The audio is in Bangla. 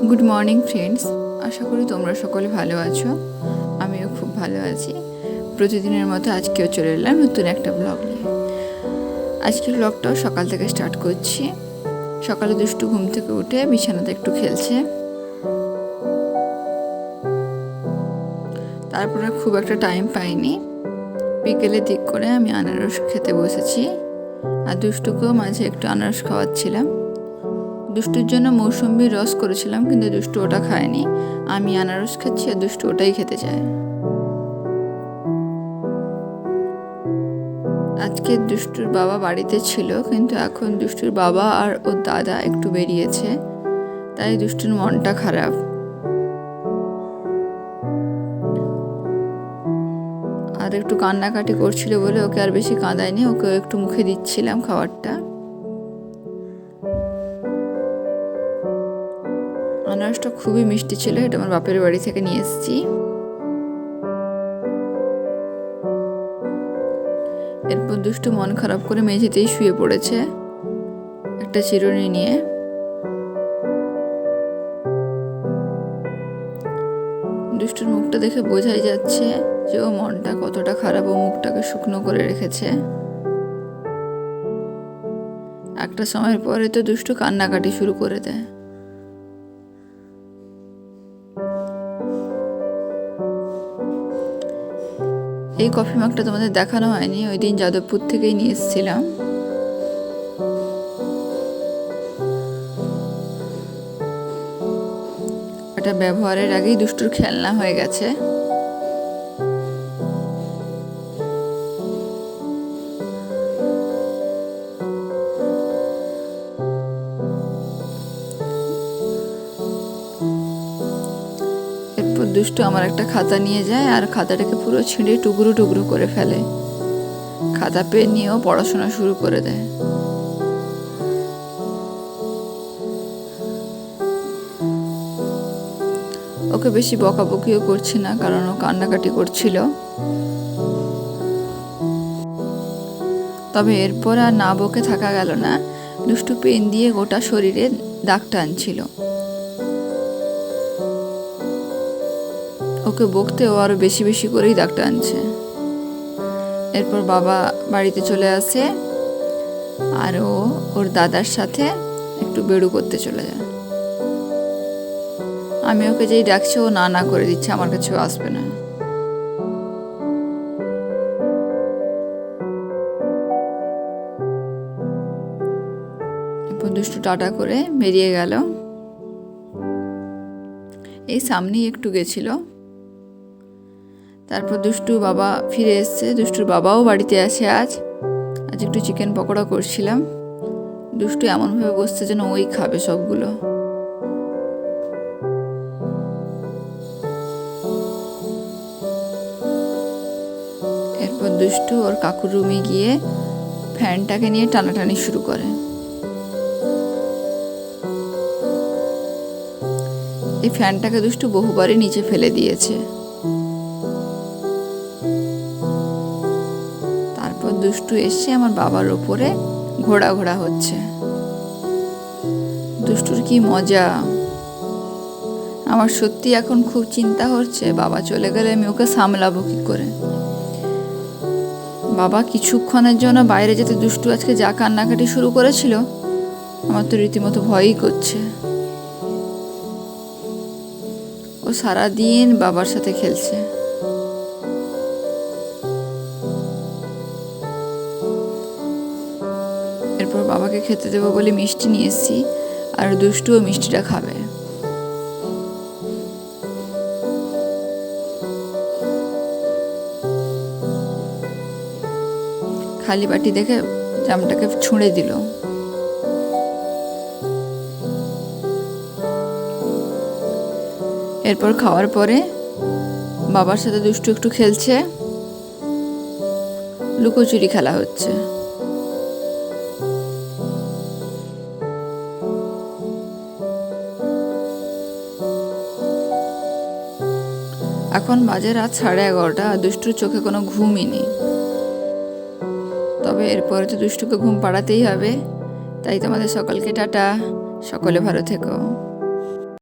গুড মর্নিং ফ্রেন্ডস, আশা করি তোমরা সকলে ভালো আছো। আমিও খুব ভালো আছি। প্রতিদিনের মতো আজকেও চলে এলাম নতুন একটা ব্লগ নিয়ে। আজকের ব্লগটাও সকাল থেকে স্টার্ট করছি। সকালে দুষ্টু ঘুম থেকে উঠে বিছানাতে একটু খেলছে। তারপরে খুব একটা টাইম পাইনি, বিকেলে দিক করে আমি আনারস খেতে বসেছি আর দুষ্টুকেও মাঝে একটু আনারস খাওয়াচ্ছিলাম। দুষ্টুর জন্য মৌসুম্বির রস করেছিলাম, কিন্তু দুষ্টু ওটা খায়নি। আমি আনারস খাচ্ছি আর দুষ্টু ওটাই খেতে চায়। আজকে দুষ্টুর বাবা বাড়িতে ছিল, কিন্তু এখন দুষ্টুর বাবা আর ওর দাদা একটু বেরিয়েছে, তাই দুষ্টুর মনটা খারাপ। আর একটু কান্নাকাটি করছিল বলে ওকে আর বেশি কাঁদায়নি, ওকে একটু মুখে দিচ্ছিলাম খাবারটা। আনারসটা খুবই মিষ্টি ছিল, এটা আমার বাপের বাড়ি থেকে নিয়ে এসেছি। এরপর দুষ্টু মন খারাপ করে মেঝেতেই শুয়ে পড়েছে একটা চিরুনি নিয়ে। দুষ্টুর মুখটা দেখে বোঝাই যাচ্ছে যে ও মনটা কতটা খারাপ, ও মুখটাকে শুকনো করে রেখেছে। একটা সময়ের পরে তো দুষ্টু কান্নাকাটি শুরু করে দেয়। এই কফি মাগটা তোমাদের দেখানো হয়নি, ওই দিন যাদবপুর থেকেই নিয়ে এসেছিলাম। এটা ব্যবহারের আগেই দুষ্টুর খেলনা হয়ে গেছে। এরপর দুষ্টু আমার একটা খাতা নিয়ে যায় আর খাতাটাকে পুরো ছিঁড়ে টুকরো টুকরো করে ফেলে। খাতা পেন নিয়েও পড়াশোনা শুরু করে দেয়। ওকে বেশি বকাবকিও করছি না, কারণ ও কান্নাকাটি করছিল। তবে এরপর আর না বকে থাকা গেল না। দুষ্টু পেন দিয়ে গোটা শরীরে দাগ টানছিল। ওকে বকতে ও আরো বেশি বেশি করেই দাগ টানছে। এরপর বাবা বাড়িতে চলে আসে আর ও ওর দাদার সাথে একটু বেড়ু করতে চলে যায়। আমি ওকে যেই ডাকছি ও না না করে দিচ্ছে, আমার কাছেও আসবে না। এরপর দুষ্টু টাটা করে বেরিয়ে গেল। এই সামনেই একটু গেছিল। তারপর দুষ্টু বাবা ফিরে এসছে। দুষ্টুর বাবাও বাড়িতে আসে আজ একটু চিকেন পকোড়া করছিলাম। দুষ্টু এমনভাবে বসছে যেন ওই খাবে সবগুলো। এরপর দুষ্টু ওর কাকুর রুমে গিয়ে ফ্যানটাকে নিয়ে টানাটানি শুরু করে। এই ফ্যানটাকে দুষ্টু বহুবারই নিচে ফেলে দিয়েছে। তারপর দুষ্টু এসে আমার বাবার ওপরে ঘোড়া ঘোড়া হচ্ছে। দুষ্টুর কি মজা! আমার সত্যি এখন খুব চিন্তা হচ্ছে, বাবা চলে গেলে আমি ওকে সামলাবো কি করে। বাবা কিছুক্ষণের জন্য বাইরে যেতে দুষ্টু আজকে যা কান্নাকাটি শুরু করেছিল, আমার তো রীতিমতো ভয়ই করছে। ও সারাদিন বাবার সাথে খেলছে। এরপর বাবাকে খেতে দেবো বলে মিষ্টি নিয়ে এসেছি, আর দুষ্টুও মিষ্টিটা খাবে। খালি বাটি দেখে জামটাকে ছুঁড়ে দিল। এরপর খাওয়ার পরে বাবার সাথে দুষ্টু একটু খেলছে, লুকোচুরি খেলা হচ্ছে। এখন বাজে রাত 11:30 আর দুষ্টুর চোখে কোনো ঘুমই নেই। তবে এরপরে তো দুষ্টুকে ঘুম পাড়াতেই হবে। তাই তোমাদের সকলকে টাটা, সকলে ভালো থেকো।